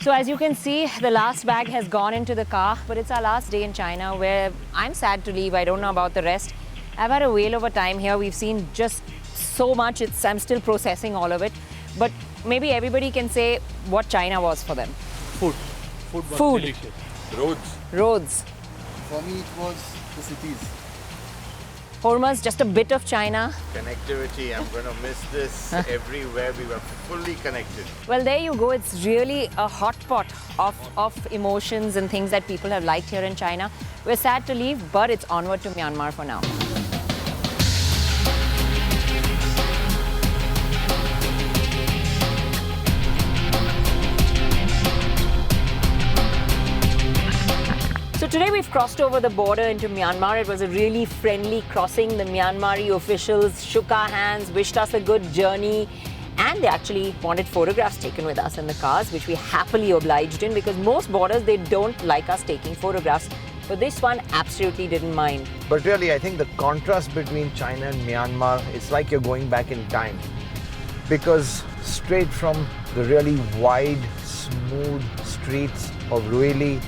So as you can see, the last bag has gone into the car, but it's our last day in China where I'm sad to leave. I don't know about the rest. I've had a whale of a time here. We've seen just so much. I'm still processing all of it. But maybe everybody can say what China was for them. Food. Food was Food. delicious. Roads. For me, it was the cities. Hormuz, just a bit of China. Connectivity, I'm going to miss this. Everywhere we were fully connected. Well, there you go. It's really a hot pot of emotions and things that people have liked here in China. We're sad to leave, but it's onward to Myanmar for now. So today we've crossed over the border into Myanmar. It was a really friendly crossing. The Myanmari officials shook our hands, wished us a good journey, and they actually wanted photographs taken with us in the cars, which we happily obliged in because most borders, they don't like us taking photographs. But this one absolutely didn't mind. But really, I think the contrast between China and Myanmar, it's like you're going back in time. Because straight from the really wide, smooth streets of really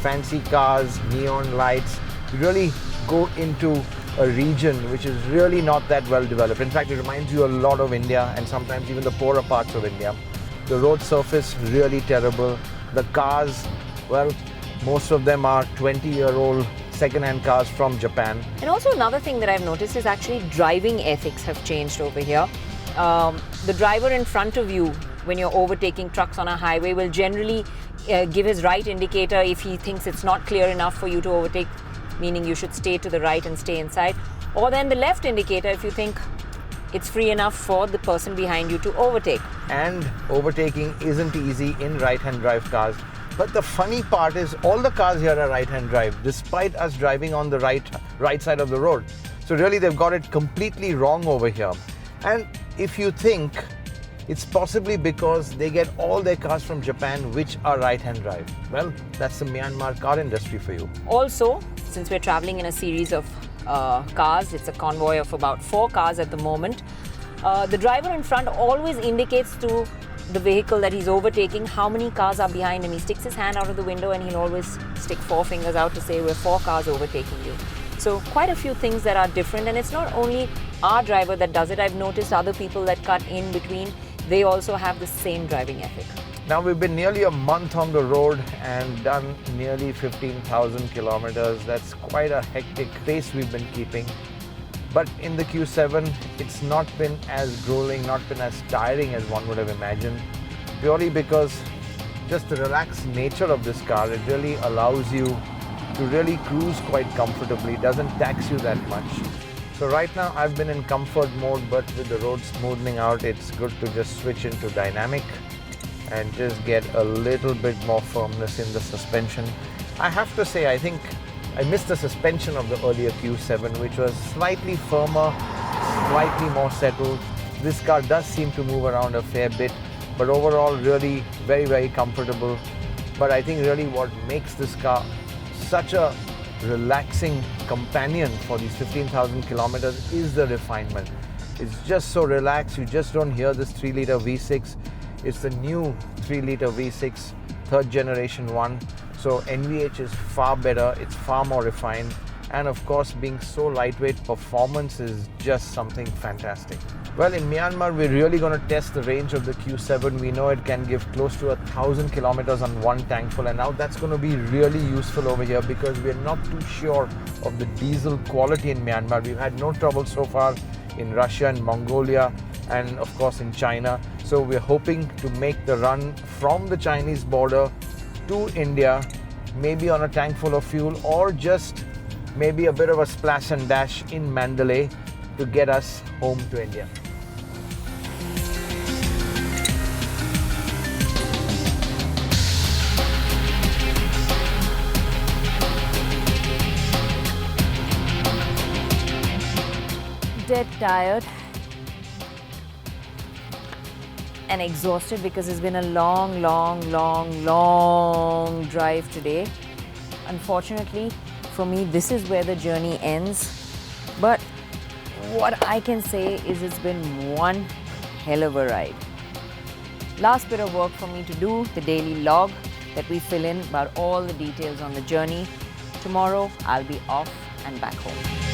fancy cars, neon lights, you really go into a region which is really not that well developed. In fact, it reminds you a lot of India and sometimes even the poorer parts of India. The road surface really terrible. The cars, well, most of them are 20-year-old second-hand cars from Japan. And also another thing that I've noticed is actually driving ethics have changed over here. The driver in front of you, when you're overtaking trucks on a highway, will generally give his right indicator if he thinks it's not clear enough for you to overtake, meaning you should stay to the right and stay inside. Or then the left indicator if you think it's free enough for the person behind you to overtake. And overtaking isn't easy in right-hand drive cars. But the funny part is all the cars here are right-hand drive, despite us driving on the right side of the road. So really they've got it completely wrong over here. And if you think, it's possibly because they get all their cars from Japan which are right-hand drive. Well, that's the Myanmar car industry for you. Also, since we're traveling in a series of cars, it's a convoy of about 4 cars at the moment, the driver in front always indicates to the vehicle that he's overtaking how many cars are behind him. He sticks his hand out of the window and he'll always stick 4 fingers out to say we're 4 cars overtaking you. So quite a few things that are different, and it's not only our driver that does it. I've noticed other people that cut in between, they also have the same driving ethic. Now we've been nearly a month on the road and done nearly 15,000 kilometers. That's quite a hectic pace we've been keeping. But in the Q7, it's not been as grueling, not been as tiring as one would have imagined. Purely because just the relaxed nature of this car, it really allows you to really cruise quite comfortably. It doesn't tax you that much. So right now I've been in comfort mode, but with the road smoothing out, it's good to just switch into dynamic and just get a little bit more firmness in the suspension. I have to say, I think I missed the suspension of the earlier Q7, which was slightly firmer, slightly more settled. This car does seem to move around a fair bit, but overall really very, very comfortable. But I think really what makes this car such a relaxing companion for these 15,000 kilometers is the refinement. It's just so relaxed. You just don't hear this 3-liter V6. It's the new 3-liter V6, third generation one. So NVH is far better, it's far more refined, and of course being so lightweight, performance is just something fantastic. Well, in Myanmar we're really going to test the range of the Q7. We know it can give close to 1,000 kilometers on one tank full, and now that's going to be really useful over here because we're not too sure of the diesel quality in Myanmar. We've had no trouble so far in Russia and Mongolia and of course in China. So we're hoping to make the run from the Chinese border to India, maybe on a tank full of fuel or just maybe a bit of a splash and dash in Mandalay to get us home to India. Dead tired and exhausted because it's been a long drive today. Unfortunately for me, this is where the journey ends. But what I can say is it's been one hell of a ride. Last bit of work for me to do, the daily log that we fill in about all the details on the journey. Tomorrow, I'll be off and back home.